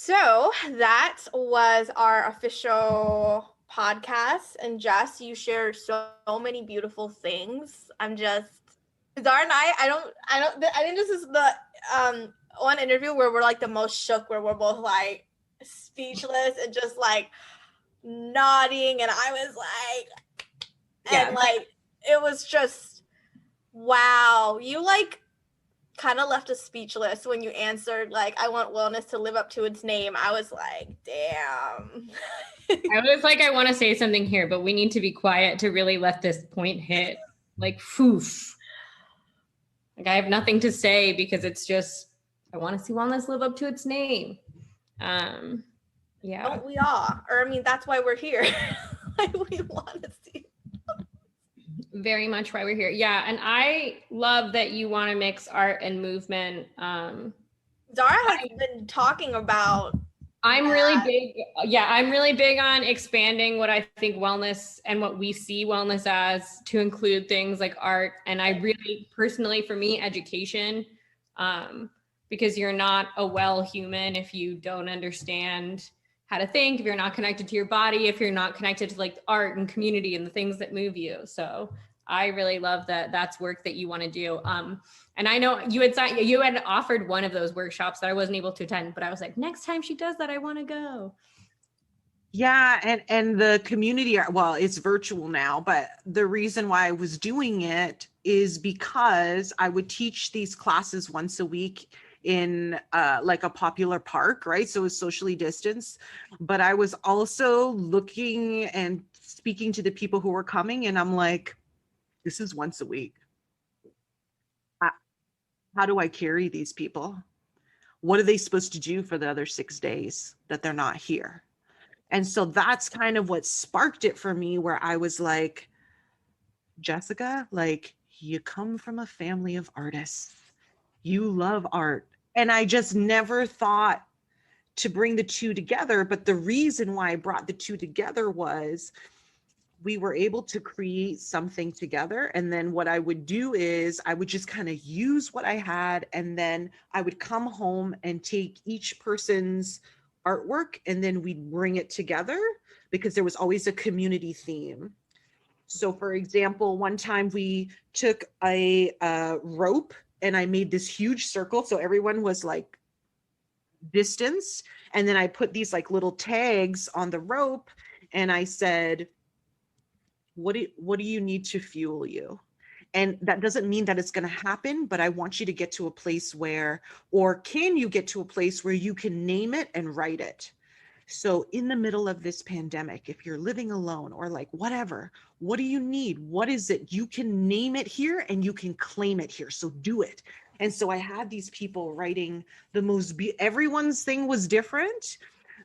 So that was our official podcast. And Jess, you shared so many beautiful things. Zara and I think this is the one interview where we're like the most shook, where we're both like speechless and just like nodding. And I was like, and like, it was just, wow. You like kind of left us speechless when you answered like, I want wellness to live up to its name. I was like, damn. I was like, I want to say something here, but we need to be quiet to really let this point hit. Like, poof. Like, I have nothing to say because it's just, I want to see wellness live up to its name. Yeah. Don't we all? Or I mean, that's why we're here. Like, we want to see. Very much why we're here. Yeah. And I love that you want to mix art and movement. Zara has been talking about I'm really big on expanding what I think wellness and what we see wellness as to include things like art. And I really personally, for me, education, because you're not a well human if you don't understand how to think, if you're not connected to your body, if you're not connected to like art and community and the things that move you. So I really love that that's work that you want to do. And I know you had offered one of those workshops that I wasn't able to attend, but I was like, next time she does that, I want to go. Yeah, and the community, well, it's virtual now, but the reason why I was doing it is because I would teach these classes once a week in like a popular park, right? So it's socially distanced, but I was also looking and speaking to the people who were coming, and I'm like, this is once a week. How do I carry these people? What are they supposed to do for the other 6 days that they're not here? And so that's kind of what sparked it for me, where I was like, Jessica, like, you come from a family of artists. You love art. And I just never thought to bring the two together. But the reason why I brought the two together was we were able to create something together. And then what I would do is I would just kind of use what I had. And then I would come home and take each person's artwork, and then we'd bring it together because there was always a community theme. So for example, one time we took a rope and I made this huge circle. So everyone was like distance. And then I put these like little tags on the rope and I said, what do you need to fuel you? And that doesn't mean that it's going to happen, but I want you to get to a place where, or can you get to a place where you can name it and write it? So in the middle of this pandemic, if you're living alone or like whatever, what do you need? What is it? You can name it here and you can claim it here. So do it. And so I had these people writing the most, everyone's thing was different.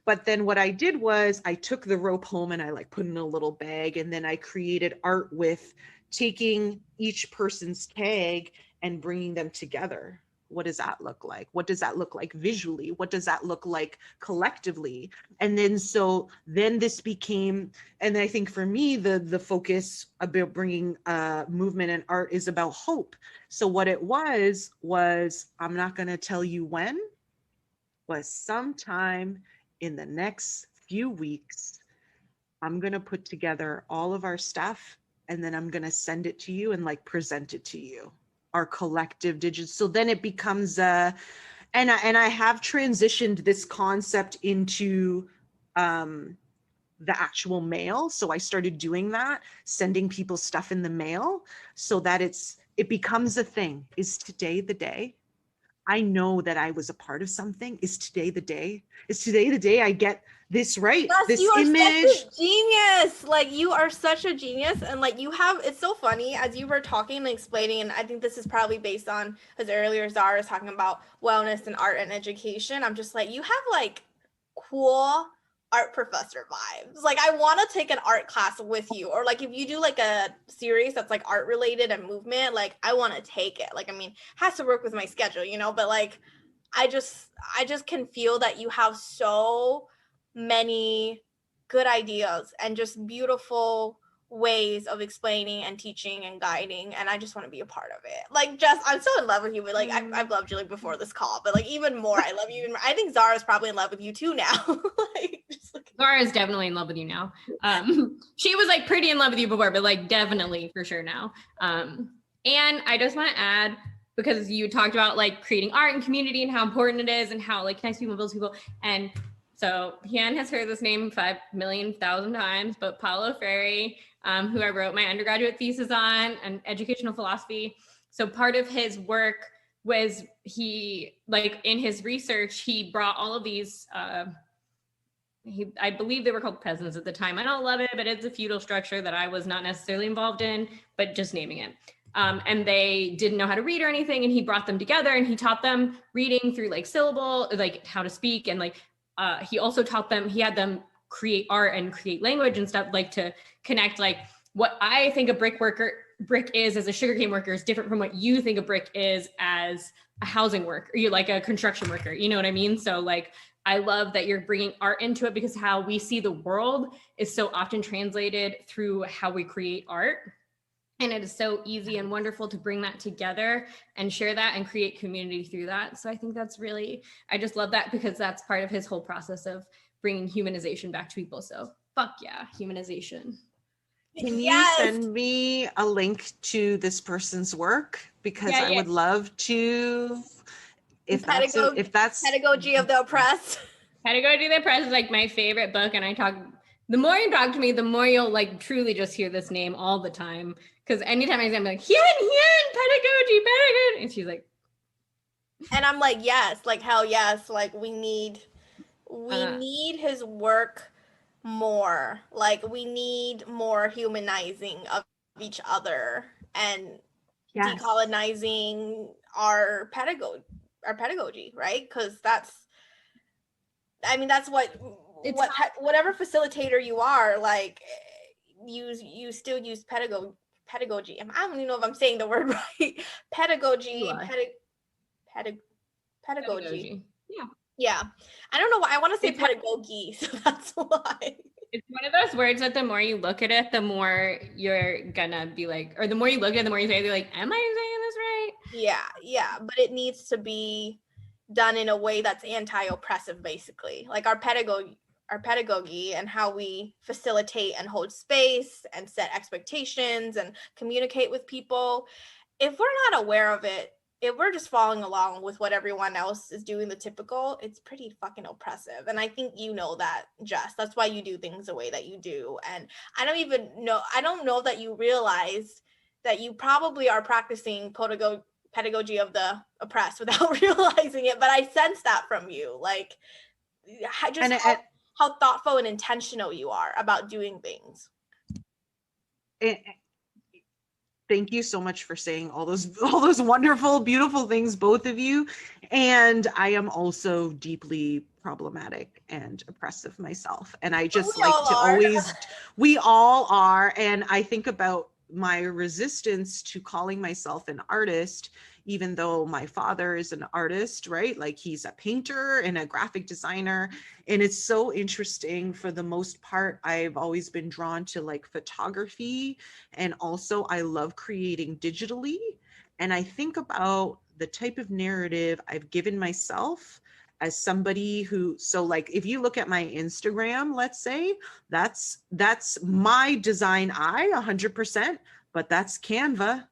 But then what I did was I took the rope home and I like put in a little bag, and then I created art with taking each person's tag and bringing them together. What does that look like? What does that look like visually? What does that look like collectively? And then so then this became, and I think for me, the focus about bringing movement and art is about hope. So what it was, I'm not going to tell you when, was sometime in the next few weeks, I'm going to put together all of our stuff, and then I'm going to send it to you and like present it to you, our collective digital. So then it becomes and I have transitioned this concept into the actual mail. So I started doing that, sending people stuff in the mail so that it becomes a thing. Is today the day? I know that I was a part of something. Is today the day? Is today the day I get this right? Yes, this you are image. such a genius. Like, you are such a genius. And like, it's so funny as you were talking and explaining, and I think this is probably based on, as earlier Zara was talking about wellness and art and education. I'm just like, you have like cool art professor vibes. Like, I want to take an art class with you, or like if you do like a series that's like art related and movement, like I want to take it. Like, I mean, it has to work with my schedule, but like I just can feel that you have so many good ideas and just beautiful ways of explaining and teaching and guiding, and I just want to be a part of it. Like, just I'm so in love with you, but like I've loved you like before this call, but like even more I love you. Even more. I think Zara's probably in love with you too now. Like, just like Zara is definitely in love with you now. She was like pretty in love with you before, but like definitely for sure now. And I just want to add, because you talked about like creating art and community and how important it is and how like connects people, builds people. And so Hian has heard this name 5,000,000 times, but Paulo Freire, who I wrote my undergraduate thesis on, and educational philosophy. So part of his work was he, like in his research, he brought all of these, I believe they were called peasants at the time. I don't love it, but it's a feudal structure that I was not necessarily involved in, but just naming it. And they didn't know how to read or anything. And he brought them together and he taught them reading through like syllable, like how to speak. And like, he also taught them, he had them create art and create language and stuff, like to connect like what I think a brick is as a sugarcane worker is different from what you think a brick is as a housing worker, or you like a construction worker, you know what I mean? So like, I love that you're bringing art into it, because how we see the world is so often translated through how we create art. And it is so easy and wonderful to bring that together and share that and create community through that. So I think that's really, I just love that, because that's part of his whole process of bringing humanization back to people. So fuck yeah, humanization. Can you send me a link to this person's work? Because I would love to, if that's Pedagogy of the Oppressed. Pedagogy of the Oppressed is like my favorite book. And the more you talk to me, the more you'll like truly just hear this name all the time. Because anytime I say, I'm like, Hian, pedagogy. And she's like. And I'm like, yes, like hell yes. Like we need his work more. Like we need more humanizing of each other and decolonizing our pedagogy, right? Because that's whatever facilitator you are, like you still use pedagogy. I don't even know if I'm saying the word right. Pedagogy. Yeah. I don't know why I want to say pedagogy, so that's why. It's one of those words that the more you look at it, the more you're gonna be like, or the more you look at it, the more you say, like, am I saying this right? Yeah. But it needs to be done in a way that's anti-oppressive, basically. Like our pedagogy and how we facilitate and hold space and set expectations and communicate with people. If we're not aware of it, if we're just following along with what everyone else is doing, the typical, it's pretty fucking oppressive. And I think you know that, Jess. That's why you do things the way that you do. And I don't know that you realize that you probably are practicing pedagogy of the oppressed without realizing it. But I sense that from you. Like, just how thoughtful and intentional you are about doing things. Thank you so much for saying all those wonderful, beautiful things, both of you. And I am also deeply problematic and oppressive myself. And I just we all are. And I think about my resistance to calling myself an artist, even though my father is an artist, right? Like he's a painter and a graphic designer. And it's so interesting. For the most part, I've always been drawn to like photography. And also I love creating digitally. And I think about the type of narrative I've given myself as somebody who, so like, if you look at my Instagram, let's say, that's my design eye 100%, but that's Canva.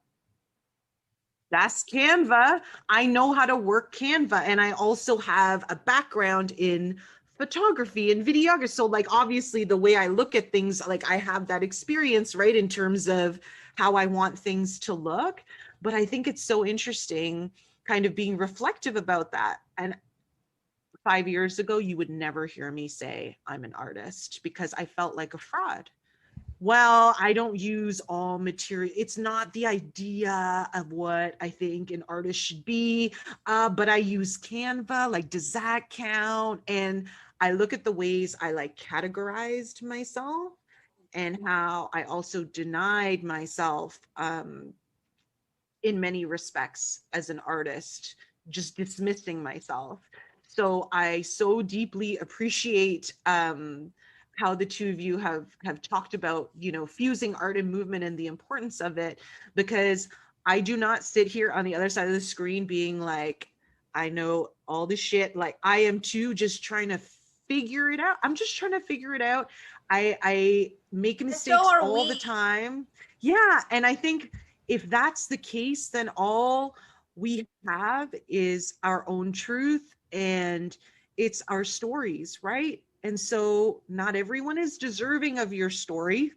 That's Canva. I know how to work Canva. And I also have a background in photography and videography. So like, obviously the way I look at things, like I have that experience, right? In terms of how I want things to look. But I think it's so interesting kind of being reflective about that. And 5 years ago, you would never hear me say I'm an artist because I felt like a fraud. Well, I don't use all material. It's not the idea of what I think an artist should be, but I use Canva. Like, does that count? And I look at the ways I like categorized myself and how I also denied myself in many respects as an artist, just dismissing myself. So I so deeply appreciate how the two of you have talked about, fusing art and movement and the importance of it, because I do not sit here on the other side of the screen being like, I know all the shit. Like, I am too, just trying to figure it out. I'm just trying to figure it out. I make mistakes are all the we. time. Yeah. And I think if that's the case, then all we have is our own truth, and it's our stories, right? And so not everyone is deserving of your story.